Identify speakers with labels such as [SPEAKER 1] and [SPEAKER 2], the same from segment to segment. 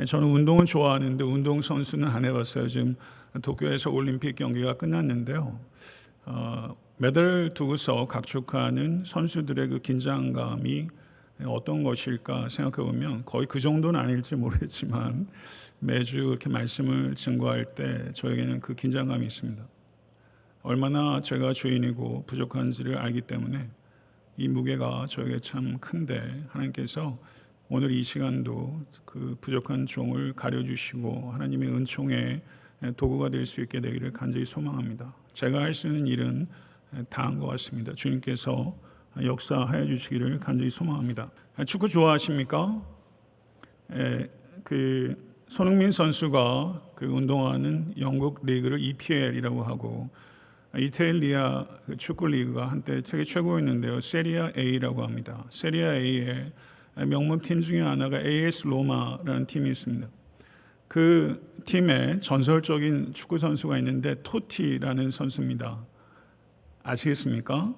[SPEAKER 1] 저는 운동은 좋아하는데 운동 선수는 안 해봤어요. 지금 도쿄에서 올림픽 경기가 끝났는데요. 메달을 두고서 각축하는 선수들의 그 긴장감이 어떤 것일까 생각해 보면 거의 그 정도는 아닐지 모르겠지만 매주 이렇게 말씀을 증거할 때 저에게는 그 긴장감이 있습니다. 얼마나 제가 죄인이고 부족한지를 알기 때문에 이 무게가 저에게 참 큰데 하나님께서 오늘 이 시간도 그 부족한 종을 가려주시고 하나님의 은총의 도구가 될 수 있게 되기를 간절히 소망합니다. 제가 할 수 있는 일은 다한 것 같습니다. 주님께서 역사하여 주시기를 간절히 소망합니다. 축구 좋아하십니까? 그 손흥민 선수가 그 운동하는 영국 리그를 EPL이라고 하고 이탈리아 축구 리그가 한때 세계 최고였는데요. 세리아 A라고 합니다. 세리아 A의 명문 팀 중에 하나가 AS 로마라는 팀이 있습니다. 그 팀에 전설적인 축구 선수가 있는데 토티라는 선수입니다. 아시겠습니까?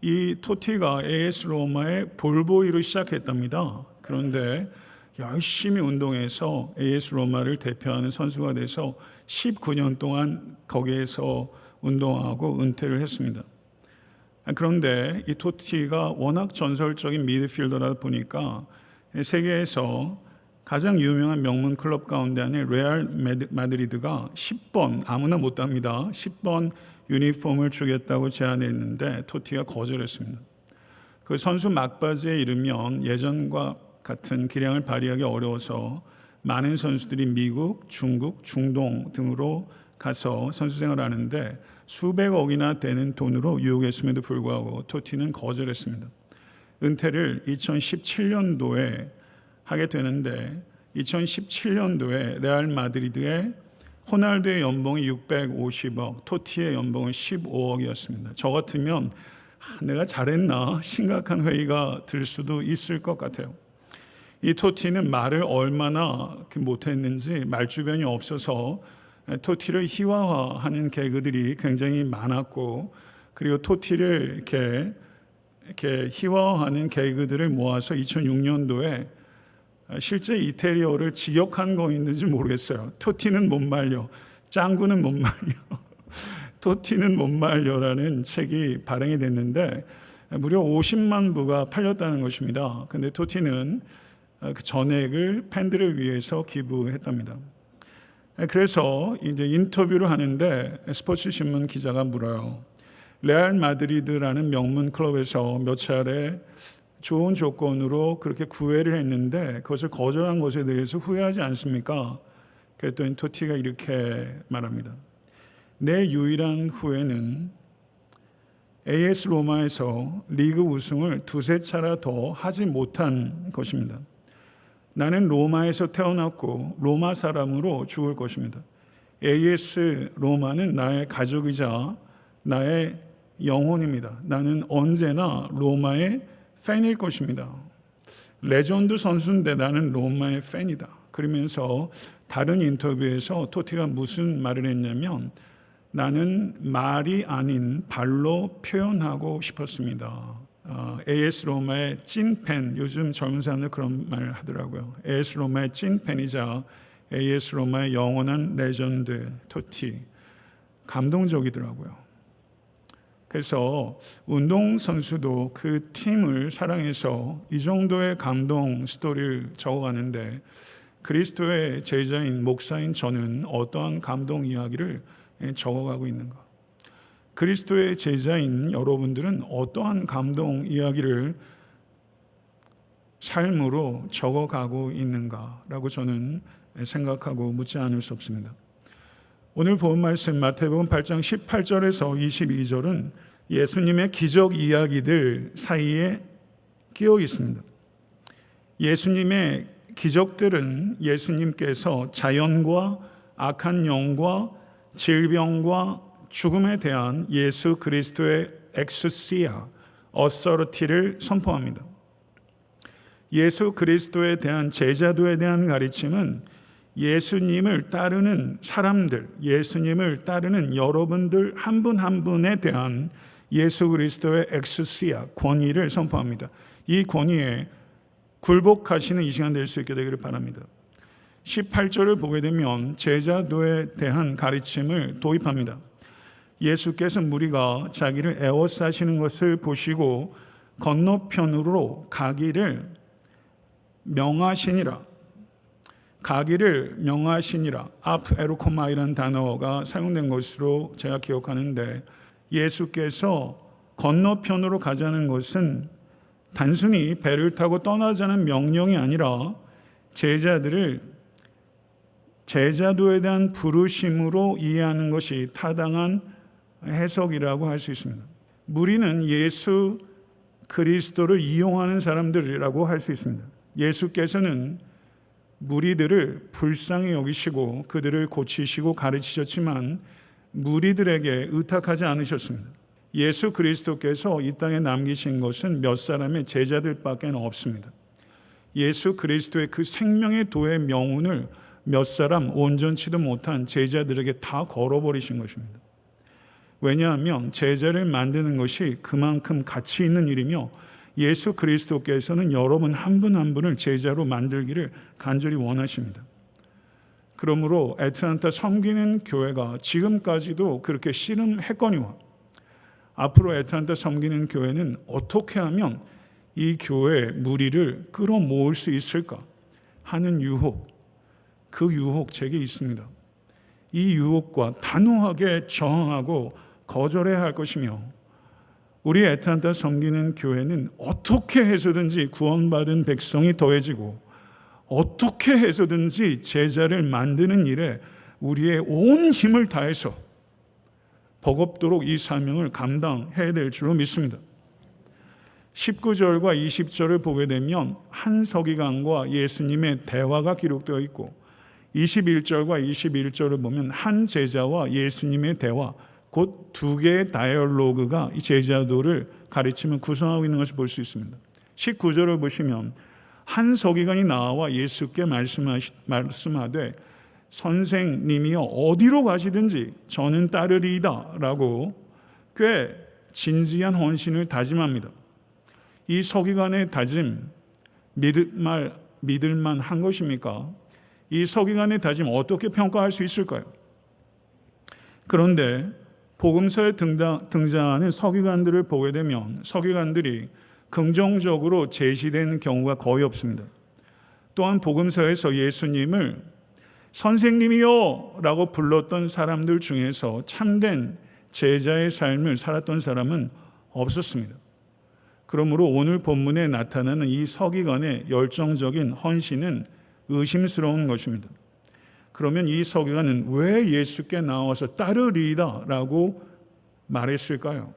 [SPEAKER 1] 이 토티가 AS 로마의 볼보이로 시작했답니다. 그런데 열심히 운동해서 AS 로마를 대표하는 선수가 돼서 19년 동안 거기에서 운동하고 은퇴를 했습니다. 그런데 이 토티가 워낙 전설적인 미드필더다 보니까 세계에서 가장 유명한 명문 클럽 가운데 하나의 레알 마드리드가 10번 아무나 못 답니다. 10번 유니폼을 주겠다고 제안했는데 토티가 거절했습니다. 그 선수 막바지에 이르면 예전과 같은 기량을 발휘하기 어려워서 많은 선수들이 미국, 중국, 중동 등으로 가서 선수 생활을 하는데 수백억이나 되는 돈으로 유혹했음에도 불구하고 토티는 거절했습니다. 은퇴를 2017년도에 하게 되는데 2017년도에 레알 마드리드의 호날두의 연봉이 650억, 토티의 연봉은 15억이었습니다. 저 같으면 내가 잘했나 심각한 회의가 들 수도 있을 것 같아요. 이 토티는 말을 얼마나 못했는지 말주변이 없어서 토티를 희화화하는 개그들이 굉장히 많았고, 그리고 토티를 이렇게 희화화하는 개그들을 모아서 2006년도에 실제 이태리어를 직역한 거 있는지 모르겠어요. 토티는 못 말려, 짱구는 못 말려, 토티는 못 말려라는 책이 발행이 됐는데 무려 50만 부가 팔렸다는 것입니다. 근데 토티는 그 전액을 팬들을 위해서 기부했답니다. 그래서 이제 인터뷰를 하는데 스포츠 신문 기자가 물어요. 레알 마드리드라는 명문 클럽에서 몇 차례 좋은 조건으로 그렇게 구애를 했는데 그것을 거절한 것에 대해서 후회하지 않습니까? 그랬더니 토티가 이렇게 말합니다. 내 유일한 후회는 AS 로마에서 리그 우승을 두세 차례 더 하지 못한 것입니다. 나는 로마에서 태어났고 로마 사람으로 죽을 것입니다. AS 로마는 나의 가족이자 나의 영혼입니다. 나는 언제나 로마의 팬일 것입니다. 레전드 선수인데 나는 로마의 팬이다. 그러면서 다른 인터뷰에서 토티가 무슨 말을 했냐면 나는 말이 아닌 발로 표현하고 싶었습니다. AS 로마의 찐팬, 요즘 젊은 사람들 그런 말 하더라고요. AS 로마의 찐팬이자 AS 로마의 영원한 레전드 토티. 감동적이더라고요. 그래서 운동선수도 그 팀을 사랑해서 이 정도의 감동 스토리를 적어가는데 그리스도의 제자인 목사인 저는 어떠한 감동 이야기를 적어가고 있는가? 그리스도의 제자인 여러분들은 어떠한 감동 이야기를 삶으로 적어가고 있는가라고 저는 생각하고 묻지 않을 수 없습니다. 오늘 본 말씀 마태복음 8장 18절에서 22절은 예수님의 기적 이야기들 사이에 끼어 있습니다. 예수님의 기적들은 예수님께서 자연과 악한 영과 질병과 죽음에 대한 예수 그리스도의 엑스시아, 어서리티를 선포합니다. 예수 그리스도에 대한 제자도에 대한 가르침은 예수님을 따르는 사람들, 예수님을 따르는 여러분들 한 분 한 분에 대한 예수 그리스도의 엑스시아, 권위를 선포합니다. 이 권위에 굴복하시는 이 시간 될 수 있게 되기를 바랍니다. 18절을 보게 되면 제자도에 대한 가르침을 도입합니다. 예수께서 무리가 자기를 에워싸시는 것을 보시고 건너편으로 가기를 명하시니라. 가기를 명하시니라. 아프에로코마이라는 단어가 사용된 것으로 제가 기억하는데, 예수께서 건너편으로 가자는 것은 단순히 배를 타고 떠나자는 명령이 아니라 제자들을 제자도에 대한 부르심으로 이해하는 것이 타당한 해석이라고 할 수 있습니다. 무리는 예수 그리스도를 이용하는 사람들이라고 할 수 있습니다. 예수께서는 무리들을 불쌍히 여기시고 그들을 고치시고 가르치셨지만 무리들에게 의탁하지 않으셨습니다. 예수 그리스도께서 이 땅에 남기신 것은 몇 사람의 제자들밖에 없습니다. 예수 그리스도의 그 생명의 도의 명운을 몇 사람 온전치도 못한 제자들에게 다 걸어버리신 것입니다. 왜냐하면 제자를 만드는 것이 그만큼 가치 있는 일이며 예수 그리스도께서는 여러분 한 분 한 분을 제자로 만들기를 간절히 원하십니다. 그러므로 애틀랜타 섬기는 교회가 지금까지도 그렇게 씨름했거니와 앞으로 애틀랜타 섬기는 교회는 어떻게 하면 이 교회의 무리를 끌어모을 수 있을까 하는 유혹, 그 유혹 제게 있습니다. 이 유혹과 단호하게 저항하고 거절해야 할 것이며, 우리 애틀랜타 섬기는 교회는 어떻게 해서든지 구원받은 백성이 더해지고 어떻게 해서든지 제자를 만드는 일에 우리의 온 힘을 다해서 버겁도록 이 사명을 감당해야 될 줄로 믿습니다. 19절과 20절을 보게 되면 한 서기관과 예수님의 대화가 기록되어 있고, 21절과 21절을 보면 한 제자와 예수님의 대화, 곧 두 개의 다이얼로그가 이 제자도를 가르침을 구성하고 있는 것을 볼 수 있습니다. 19절을 보시면 한 서기관이 나와 예수께 말씀하되 선생님이여 어디로 가시든지 저는 따르리이다 라고 꽤 진지한 헌신을 다짐합니다. 이 서기관의 다짐 믿을만 한 것입니까? 이 서기관의 다짐 어떻게 평가할 수 있을까요? 그런데 복음서에 등장하는 서기관들을 보게 되면 서기관들이 긍정적으로 제시되는 경우가 거의 없습니다. 또한 복음서에서 예수님을 선생님이요 라고 불렀던 사람들 중에서 참된 제자의 삶을 살았던 사람은 없었습니다. 그러므로 오늘 본문에 나타나는 이 서기관의 열정적인 헌신은 의심스러운 것입니다. 그러면 이 서기관은 왜 예수께 나와서 따르리이다 라고 말했을까요?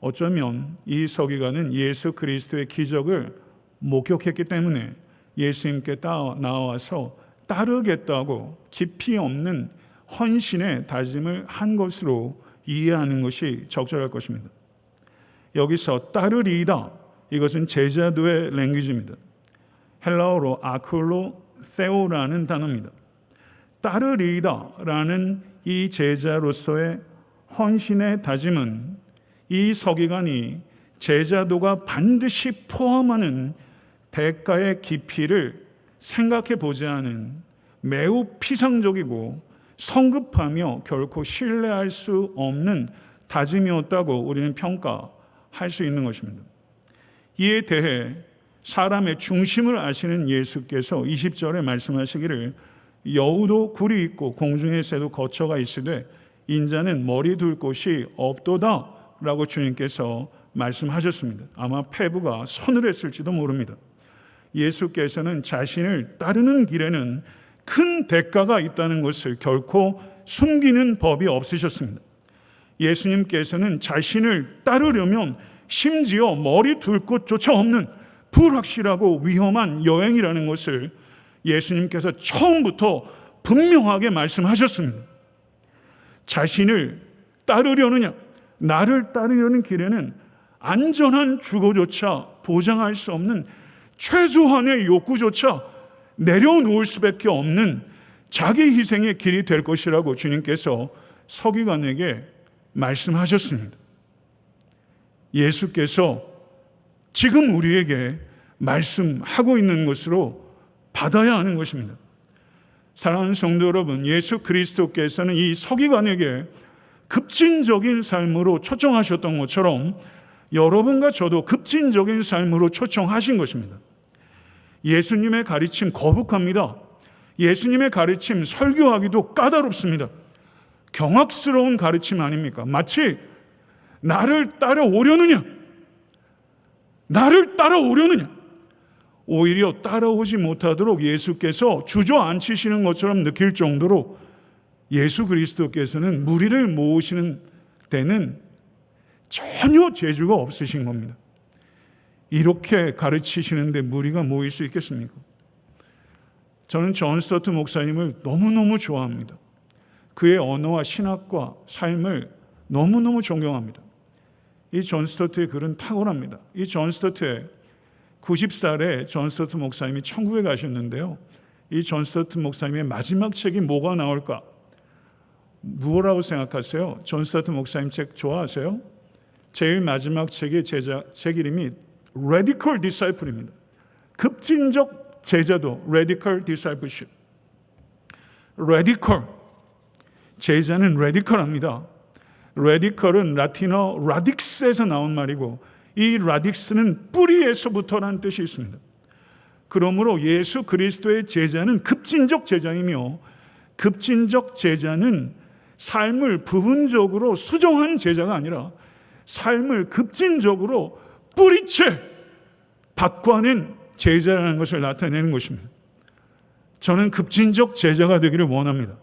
[SPEAKER 1] 어쩌면 이 서기관은 예수 그리스도의 기적을 목격했기 때문에 예수님께 나와서 따르겠다고 깊이 없는 헌신의 다짐을 한 것으로 이해하는 것이 적절할 것입니다. 여기서 따르리이다, 이것은 제자도의 랭귀지입니다. 헬라어로 아쿨로 세오라는 단어입니다. 따르리이다라는 이 제자로서의 헌신의 다짐은 이 서기관이 제자도가 반드시 포함하는 대가의 깊이를 생각해 보지 않은 매우 피상적이고 성급하며 결코 신뢰할 수 없는 다짐이었다고 우리는 평가할 수 있는 것입니다. 이에 대해 사람의 중심을 아시는 예수께서 20절에 말씀하시기를 여우도 굴이 있고 공중의 새도 거처가 있으되 인자는 머리 둘 곳이 없도다 라고 주님께서 말씀하셨습니다. 아마 페부가 서늘했을지도 모릅니다. 예수께서는 자신을 따르는 길에는 큰 대가가 있다는 것을 결코 숨기는 법이 없으셨습니다. 예수님께서는 자신을 따르려면 심지어 머리 둘 곳조차 없는 불확실하고 위험한 여행이라는 것을 예수님께서 처음부터 분명하게 말씀하셨습니다. 자신을 따르려느냐, 나를 따르려는 길에는 안전한 주거조차 보장할 수 없는 최소한의 욕구조차 내려놓을 수밖에 없는 자기 희생의 길이 될 것이라고 주님께서 서기관에게 말씀하셨습니다. 예수께서 지금 우리에게 말씀하고 있는 것으로 받아야 하는 것입니다. 사랑하는 성도 여러분, 예수 그리스도께서는 이 서기관에게 급진적인 삶으로 초청하셨던 것처럼 여러분과 저도 급진적인 삶으로 초청하신 것입니다. 예수님의 가르침 거북합니다. 예수님의 가르침 설교하기도 까다롭습니다. 경악스러운 가르침 아닙니까? 마치 나를 따라오려느냐? 오히려 따라오지 못하도록 예수께서 주저앉히시는 것처럼 느낄 정도로 예수 그리스도께서는 무리를 모으시는 데는 전혀 재주가 없으신 겁니다. 이렇게 가르치시는데 무리가 모일 수 있겠습니까? 저는 존 스토트 목사님을 너무너무 좋아합니다. 그의 언어와 신학과 삶을 너무너무 존경합니다. 이 존 스토트의 글은 탁월합니다. 이 존 스토트의 90살에 존 스토트 목사님이 천국에 가셨는데요. 이 존 스토트 목사님의 마지막 책이 뭐가 나올까? 무엇이라고 생각하세요? 존 스토트 목사님 책 좋아하세요? 제일 마지막 책의 책 이름이 Radical Disciple입니다. 급진적 제자도 Radical Discipleship. Radical, 제자는 radical합니다. Radical은 라틴어 radix에서 나온 말이고 이 radix는 뿌리에서부터라는 뜻이 있습니다. 그러므로 예수 그리스도의 제자는 급진적 제자이며 급진적 제자는 삶을 부분적으로 수정한 제자가 아니라 삶을 급진적으로 뿌리채 바꿔낸 제자라는 것을 나타내는 것입니다. 저는 급진적 제자가 되기를 원합니다.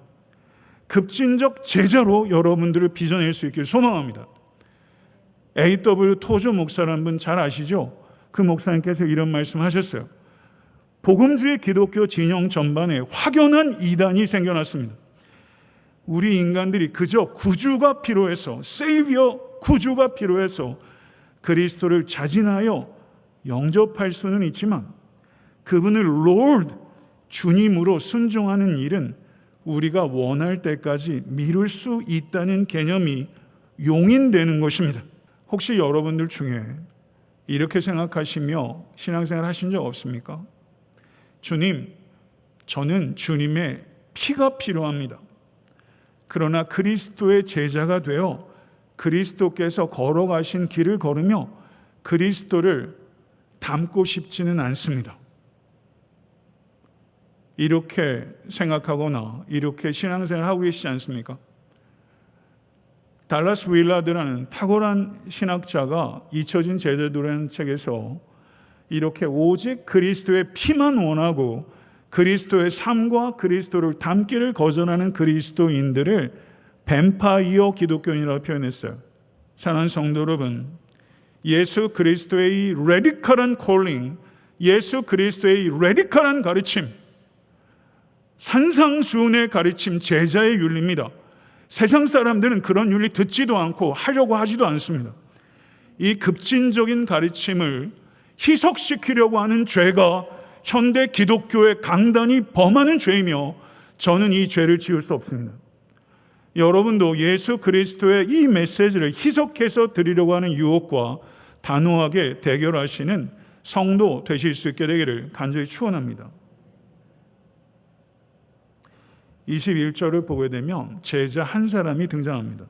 [SPEAKER 1] 급진적 제자로 여러분들을 빚어낼 수 있기를 소망합니다. A.W. 토조 목사라는 분 잘 아시죠? 그 목사님께서 이런 말씀하셨어요. 복음주의 기독교 진영 전반에 확연한 이단이 생겨났습니다. 우리 인간들이 그저 구주가 필요해서, 세이비어 구주가 필요해서 그리스도를 자진하여 영접할 수는 있지만 그분을 Lord, 주님으로 순종하는 일은 우리가 원할 때까지 미룰 수 있다는 개념이 용인되는 것입니다. 혹시 여러분들 중에 이렇게 생각하시며 신앙생활 하신 적 없습니까? 주님, 저는 주님의 피가 필요합니다. 그러나 그리스도의 제자가 되어 그리스도께서 걸어가신 길을 걸으며 그리스도를 닮고 싶지는 않습니다. 이렇게 생각하거나 이렇게 신앙생활을 하고 계시지 않습니까? 달라스 윌라드라는 탁월한 신학자가 잊혀진 제자들이라는 책에서 이렇게 오직 그리스도의 피만 원하고 그리스도의 삶과 그리스도를 닮기를 거절하는 그리스도인들을 뱀파이어 기독교인이라고 표현했어요. 사랑하는 성도 여러분, 예수 그리스도의 이 레디컬한 콜링, 예수 그리스도의 이 레디컬한 가르침, 산상수훈의 가르침, 제자의 윤리입니다. 세상 사람들은 그런 윤리 듣지도 않고 하려고 하지도 않습니다. 이 급진적인 가르침을 희석시키려고 하는 죄가 현대 기독교의 강단이 범하는 죄이며 저는 이 죄를 지을 수 없습니다. 여러분도 예수 그리스도의 이 메시지를 희석해서 드리려고 하는 유혹과 단호하게 대결하시는 성도 되실 수 있게 되기를 간절히 축원합니다. 21절을 보게 되면 제자 한 사람이 등장합니다.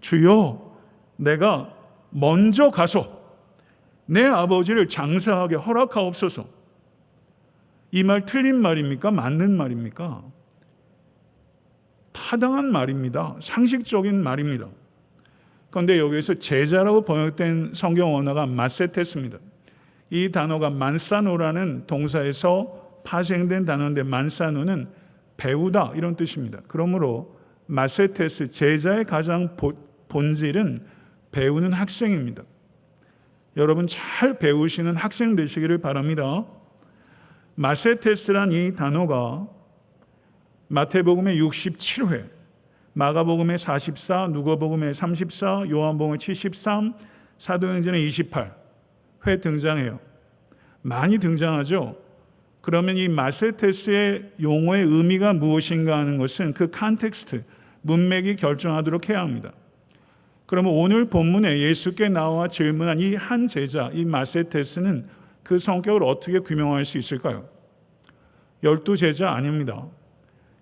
[SPEAKER 1] 주여, 내가 먼저 가서 내 아버지를 장사하게 허락하옵소서. 이 말 틀린 말입니까? 맞는 말입니까? 타당한 말입니다. 상식적인 말입니다. 그런데 여기에서 제자라고 번역된 성경 언어가 마세테스입니다. 이 단어가 만사노라는 동사에서 파생된 단어인데 만사노는 배우다 이런 뜻입니다. 그러므로 마세테스, 제자의 가장 본질은 배우는 학생입니다. 여러분 잘 배우시는 학생 되시기를 바랍니다. 마세테스란 이 단어가 마태복음의 67회, 마가복음의 44, 누가복음의 34, 요한복음의 73, 사도행전의 28회 등장해요. 많이 등장하죠. 그러면 이 마세테스의 용어의 의미가 무엇인가 하는 것은 그 컨텍스트, 문맥이 결정하도록 해야 합니다. 그러면 오늘 본문에 예수께 나와 질문한 이 한 제자, 이 마세테스는 그 성격을 어떻게 규명할 수 있을까요? 12 제자 아닙니다.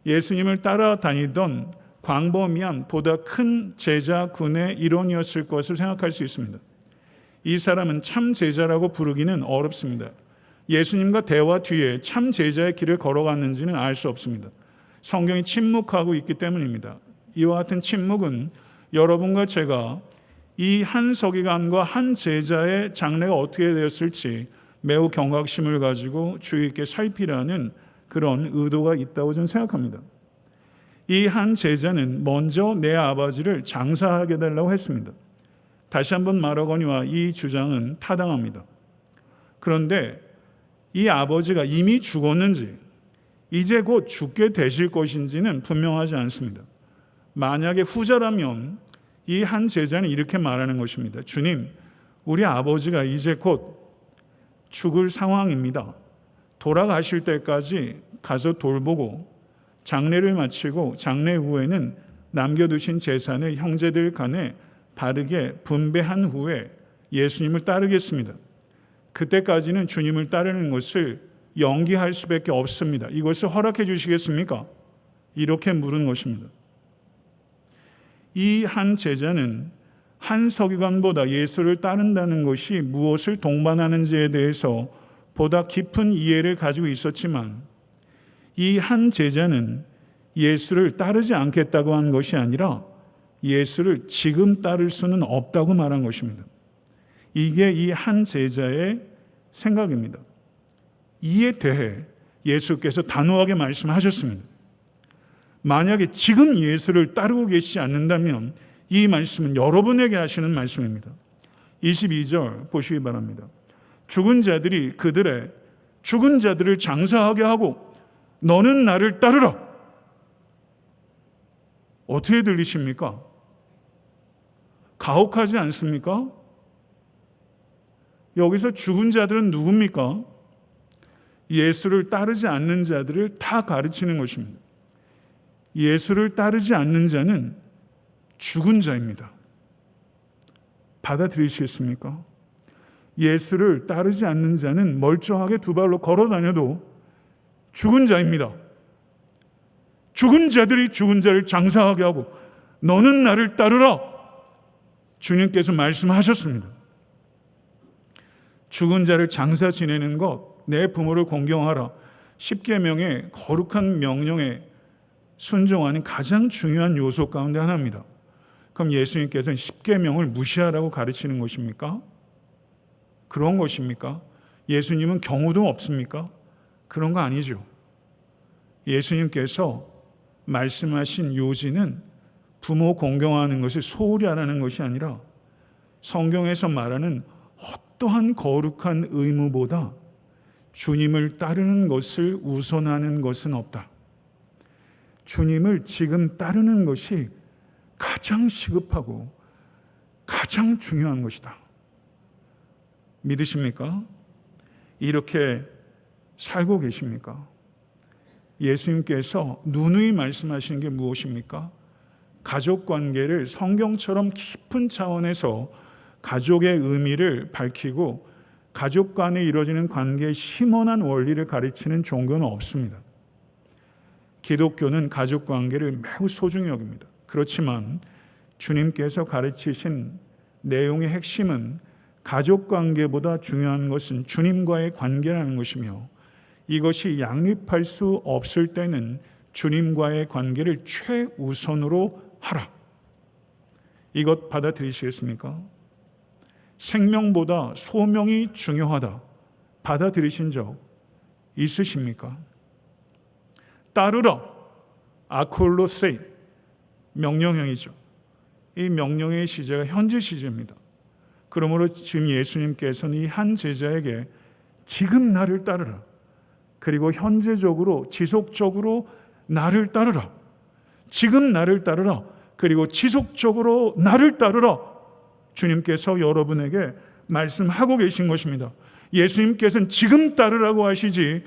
[SPEAKER 1] 예수님을 따라다니던 광범위한 보다 큰 제자군의 일원이었을 것을 생각할 수 있습니다. 이 사람은 참 제자라고 부르기는 어렵습니다. 예수님과 대화 뒤에 참 제자의 길을 걸어갔는지는 알 수 없습니다. 성경이 침묵하고 있기 때문입니다. 이와 같은 침묵은 여러분과 제가 이 한 서기관과 한 제자의 장래가 어떻게 되었을지 매우 경각심을 가지고 주의 있게 살피라는 그런 의도가 있다고 저는 생각합니다. 이 한 제자는 먼저 내 아버지를 장사하게 해달라고 했습니다. 다시 한번 말하거니와 이 주장은 타당합니다. 그런데 이 아버지가 이미 죽었는지 이제 곧 죽게 되실 것인지는 분명하지 않습니다. 만약에 후자라면 이 한 제자는 이렇게 말하는 것입니다. 주님, 우리 아버지가 이제 곧 죽을 상황입니다. 돌아가실 때까지 가서 돌보고 장례를 마치고 장례 후에는 남겨두신 재산을 형제들 간에 바르게 분배한 후에 예수님을 따르겠습니다. 그때까지는 주님을 따르는 것을 연기할 수밖에 없습니다. 이것을 허락해 주시겠습니까? 이렇게 물은 것입니다. 이 한 제자는 한 서기관보다 예수를 따른다는 것이 무엇을 동반하는지에 대해서 보다 깊은 이해를 가지고 있었지만 이 한 제자는 예수를 따르지 않겠다고 한 것이 아니라 예수를 지금 따를 수는 없다고 말한 것입니다. 이게 이 한 제자의 생각입니다. 이에 대해 예수께서 단호하게 말씀하셨습니다. 만약에 지금 예수를 따르고 계시지 않는다면 이 말씀은 여러분에게 하시는 말씀입니다. 22절 보시기 바랍니다. 죽은 자들이 그들의 죽은 자들을 장사하게 하고 너는 나를 따르라. 어떻게 들리십니까? 가혹하지 않습니까? 여기서 죽은 자들은 누굽니까? 예수를 따르지 않는 자들을 다 가르치는 것입니다. 예수를 따르지 않는 자는 죽은 자입니다. 받아들이시겠습니까? 예수를 따르지 않는 자는 멀쩡하게 두 발로 걸어 다녀도 죽은 자입니다. 죽은 자들이 죽은 자를 장사하게 하고 너는 나를 따르라. 주님께서 말씀하셨습니다. 죽은 자를 장사 지내는 것, 내 부모를 공경하라. 10계명의 거룩한 명령에 순종하는 가장 중요한 요소 가운데 하나입니다. 그럼 예수님께서는 10계명을 무시하라고 가르치는 것입니까? 그런 것입니까? 예수님은 경우도 없습니까? 그런 거 아니죠. 예수님께서 말씀하신 요지는 부모 공경하는 것을 소홀히 하라는 것이 아니라 성경에서 말하는 어떠한 거룩한 의무보다 주님을 따르는 것을 우선하는 것은 없다. 주님을 지금 따르는 것이 가장 시급하고 가장 중요한 것이다. 믿으십니까? 이렇게 살고 계십니까? 예수님께서 누누이 말씀하시는 게 무엇입니까? 가족 관계를 성경처럼 깊은 차원에서 가족의 의미를 밝히고 가족 간에 이루어지는 관계의 심원한 원리를 가르치는 종교는 없습니다. 기독교는 가족 관계를 매우 소중히 여깁니다. 그렇지만 주님께서 가르치신 내용의 핵심은 가족 관계보다 중요한 것은 주님과의 관계라는 것이며 이것이 양립할 수 없을 때는 주님과의 관계를 최우선으로 하라. 이것 받아들이시겠습니까? 생명보다 소명이 중요하다. 받아들이신 적 있으십니까? 따르라. 아콜로세이. 명령형이죠. 이 명령의 시제가 현재 시제입니다. 그러므로 지금 예수님께서는 이 한 제자에게 지금 나를 따르라. 그리고 현재적으로 지속적으로 나를 따르라. 지금 나를 따르라. 그리고 지속적으로 나를 따르라. 주님께서 여러분에게 말씀하고 계신 것입니다. 예수님께서는 지금 따르라고 하시지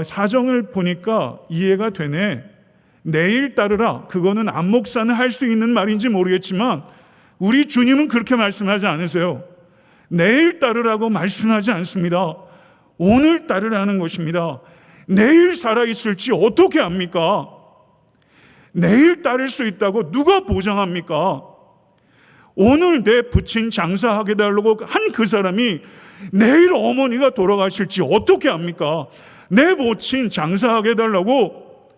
[SPEAKER 1] 사정을 보니까 이해가 되네. 내일 따르라. 그거는 안 목사는 할 수 있는 말인지 모르겠지만 우리 주님은 그렇게 말씀하지 않으세요. 내일 따르라고 말씀하지 않습니다. 오늘 따르라는 것입니다. 내일 살아있을지 어떻게 압니까? 내일 따를 수 있다고 누가 보장합니까? 오늘 내 부친 장사하게 달라고 한 그 사람이 내일 어머니가 돌아가실지 어떻게 압니까? 내 모친 장사하게 달라고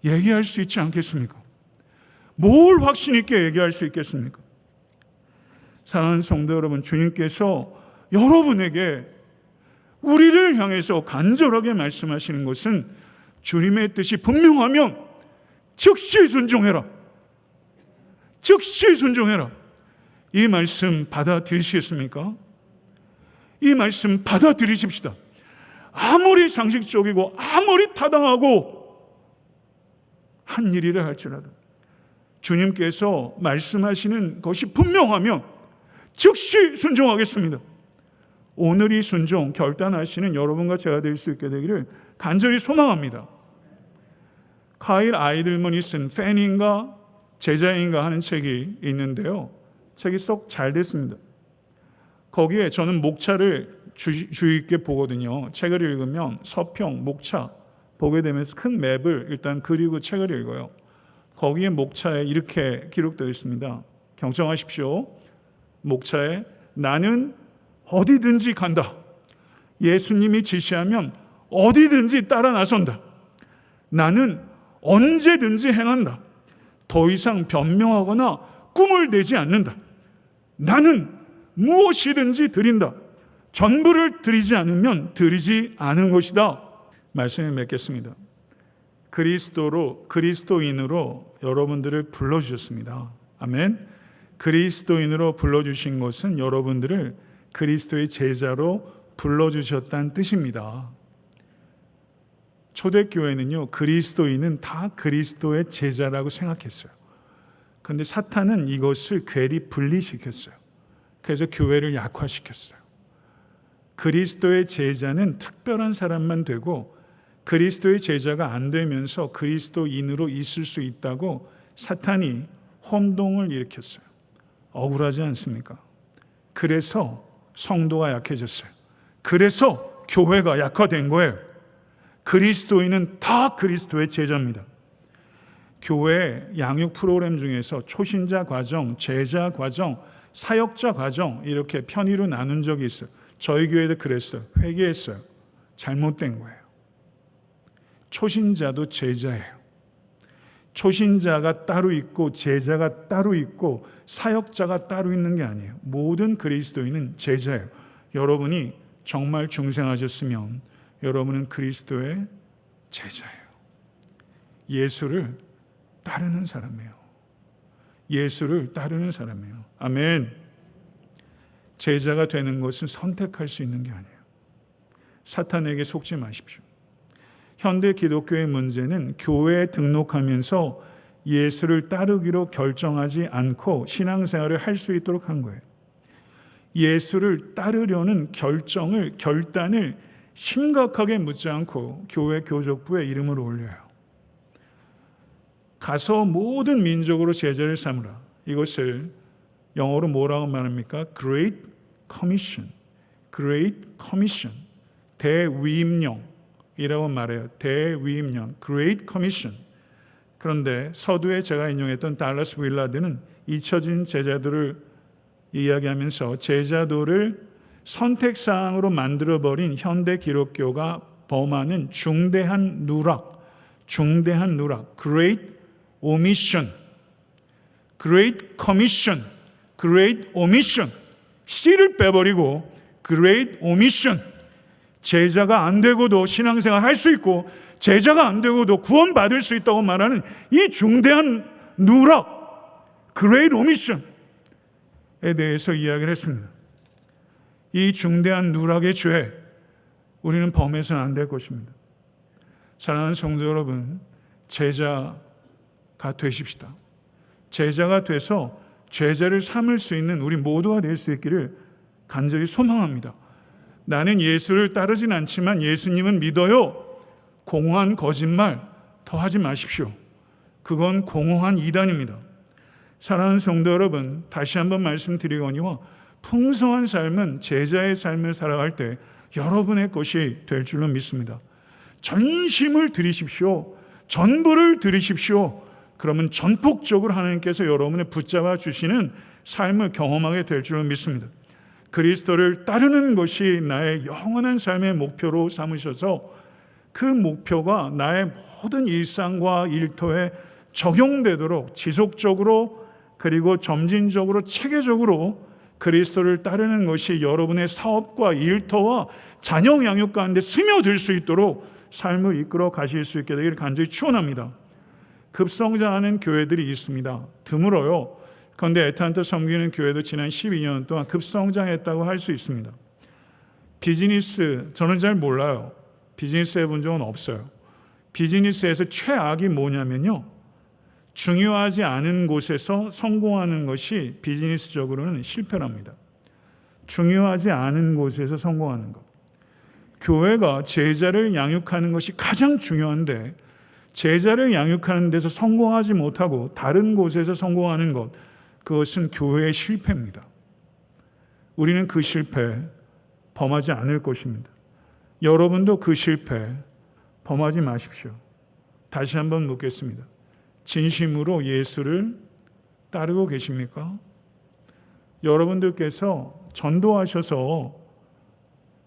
[SPEAKER 1] 얘기할 수 있지 않겠습니까? 뭘 확신 있게 얘기할 수 있겠습니까? 사랑하는 성도 여러분, 주님께서 여러분에게 우리를 향해서 간절하게 말씀하시는 것은 주님의 뜻이 분명하면 즉시 순종해라. 즉시 순종해라. 이 말씀 받아들이시겠습니까? 이 말씀 받아들이십시다. 아무리 상식적이고 아무리 타당하고 한 일이라 할지라도 주님께서 말씀하시는 것이 분명하면 즉시 순종하겠습니다. 오늘 이 순종 결단하시는 여러분과 제가 될 수 있게 되기를 간절히 소망합니다. 카일 아이들먼이 쓴 팬인가 제자인가 하는 책이 있는데요, 책이 썩 잘 됐습니다. 거기에 저는 목차를 주의 있게 보거든요. 책을 읽으면 서평, 목차 보게 되면서 큰 맵을 일단 그리고 책을 읽어요. 거기에 목차에 이렇게 기록되어 있습니다. 경청하십시오. 목차에 나는 어디든지 간다. 예수님이 지시하면 어디든지 따라 나선다. 나는 언제든지 행한다. 더 이상 변명하거나 꿈을 내지 않는다. 나는 무엇이든지 드린다. 전부를 드리지 않으면 드리지 않은 것이다. 말씀을 맺겠습니다. 그리스도인으로 여러분들을 불러주셨습니다. 아멘. 그리스도인으로 불러주신 것은 여러분들을 그리스도의 제자로 불러주셨다는 뜻입니다. 초대교회는요, 그리스도인은 다 그리스도의 제자라고 생각했어요. 그런데 사탄은 이것을 괴리 분리시켰어요. 그래서 교회를 약화시켰어요. 그리스도의 제자는 특별한 사람만 되고 그리스도의 제자가 안 되면서 그리스도인으로 있을 수 있다고 사탄이 혼동을 일으켰어요. 억울하지 않습니까? 그래서 성도가 약해졌어요. 그래서 교회가 약화된 거예요. 그리스도인은 다 그리스도의 제자입니다. 교회 양육 프로그램 중에서 초신자 과정, 제자 과정, 사역자 과정 이렇게 편의로 나눈 적이 있어요. 저희 교회도 그랬어요. 회개했어요. 잘못된 거예요. 초신자도 제자예요. 초신자가 따로 있고 제자가 따로 있고 사역자가 따로 있는 게 아니에요. 모든 그리스도인은 제자예요. 여러분이 정말 중생하셨으면 여러분은 그리스도의 제자예요. 예수를 따르는 사람이에요. 예수를 따르는 사람이에요. 아멘. 제자가 되는 것은 선택할 수 있는 게 아니에요. 사탄에게 속지 마십시오. 현대 기독교의 문제는 교회에 등록하면서 예수를 따르기로 결정하지 않고 신앙생활을 할 수 있도록 한 거예요. 예수를 따르려는 결단을 심각하게 묻지 않고 교회 교족부에 이름을 올려요. 가서 모든 민족으로 제자를 삼으라. 이것을 영어로 뭐라고 말합니까? Great Commission. Great Commission. 대위임령이라고 말해요. 대위임령. Great Commission. 그런데 서두에 제가 인용했던 달라스 윌라드는 잊혀진 제자들을 이야기하면서 제자도를 선택사항으로 만들어버린 현대 기독교가 범하는 중대한 누락, Great Omission, Great Commission, Great Omission, C를 빼버리고 Great Omission, 제자가 안 되고도 신앙생활 할 수 있고 제자가 안 되고도 구원받을 수 있다고 말하는 이 중대한 누락, Great Omission에 대해서 이야기를 했습니다. 이 중대한 누락의 죄 우리는 범해서는 안 될 것입니다. 사랑하는 성도 여러분, 제자가 되십시다. 제자가 돼서 제자를 삼을 수 있는 우리 모두가 될 수 있기를 간절히 소망합니다. 나는 예수를 따르진 않지만 예수님은 믿어요. 공허한 거짓말 더 하지 마십시오. 그건 공허한 이단입니다. 사랑하는 성도 여러분, 다시 한번 말씀드리거니와 풍성한 삶은 제자의 삶을 살아갈 때 여러분의 것이 될 줄로 믿습니다. 전심을 들이십시오. 전부를 들이십시오. 그러면 전폭적으로 하나님께서 여러분을 붙잡아 주시는 삶을 경험하게 될 줄을 믿습니다. 그리스도를 따르는 것이 나의 영원한 삶의 목표로 삼으셔서 그 목표가 나의 모든 일상과 일터에 적용되도록 지속적으로 그리고 점진적으로 체계적으로 그리스도를 따르는 것이 여러분의 사업과 일터와 자녀 양육 가운데 스며들 수 있도록 삶을 이끌어 가실 수 있게 되기를 간절히 축원합니다. 급성장하는 교회들이 있습니다. 드물어요. 그런데 애타한테 섬기는 교회도 지난 12년 동안 급성장했다고 할 수 있습니다. 비즈니스, 저는 잘 몰라요. 비즈니스 해본 적은 없어요. 비즈니스에서 최악이 뭐냐면요, 중요하지 않은 곳에서 성공하는 것이 비즈니스적으로는 실패랍니다. 중요하지 않은 곳에서 성공하는 것. 교회가 제자를 양육하는 것이 가장 중요한데 제자를 양육하는 데서 성공하지 못하고 다른 곳에서 성공하는 것, 그것은 교회의 실패입니다. 우리는 그 실패 범하지 않을 것입니다. 여러분도 그 실패 범하지 마십시오. 다시 한번 묻겠습니다. 진심으로 예수를 따르고 계십니까? 여러분들께서 전도하셔서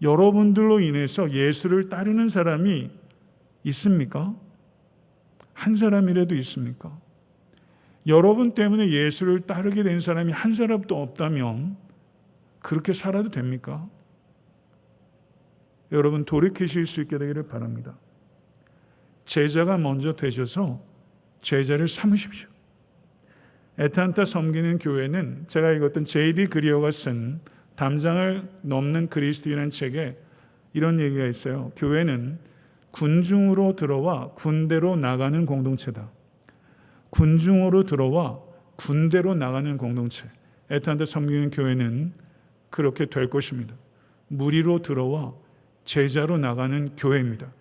[SPEAKER 1] 여러분들로 인해서 예수를 따르는 사람이 있습니까? 한 사람이라도 있습니까? 여러분 때문에 예수를 따르게 된 사람이 한 사람도 없다면 그렇게 살아도 됩니까? 여러분 돌이키실 수 있게 되기를 바랍니다. 제자가 먼저 되셔서 제자를 삼으십시오. 애타한테 섬기는 교회는 제가 읽었던 J.D. 그리어가 쓴 담장을 넘는 그리스도인이라는 책에 이런 얘기가 있어요. 교회는 군중으로 들어와 군대로 나가는 공동체다. 군중으로 들어와 군대로 나가는 공동체. 애타한테 섬기는 교회는 그렇게 될 것입니다. 무리로 들어와 제자로 나가는 교회입니다.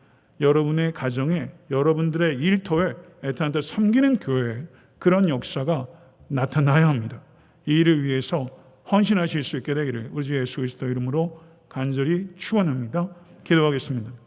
[SPEAKER 1] 여러분의 가정에, 여러분들의 일터에 애타한테 섬기는 교회, 그런 역사가 나타나야 합니다. 이 일을 위해서 헌신하실 수 있게 되기를 우리 주 예수 그리스도 이름으로 간절히 축원합니다. 기도하겠습니다.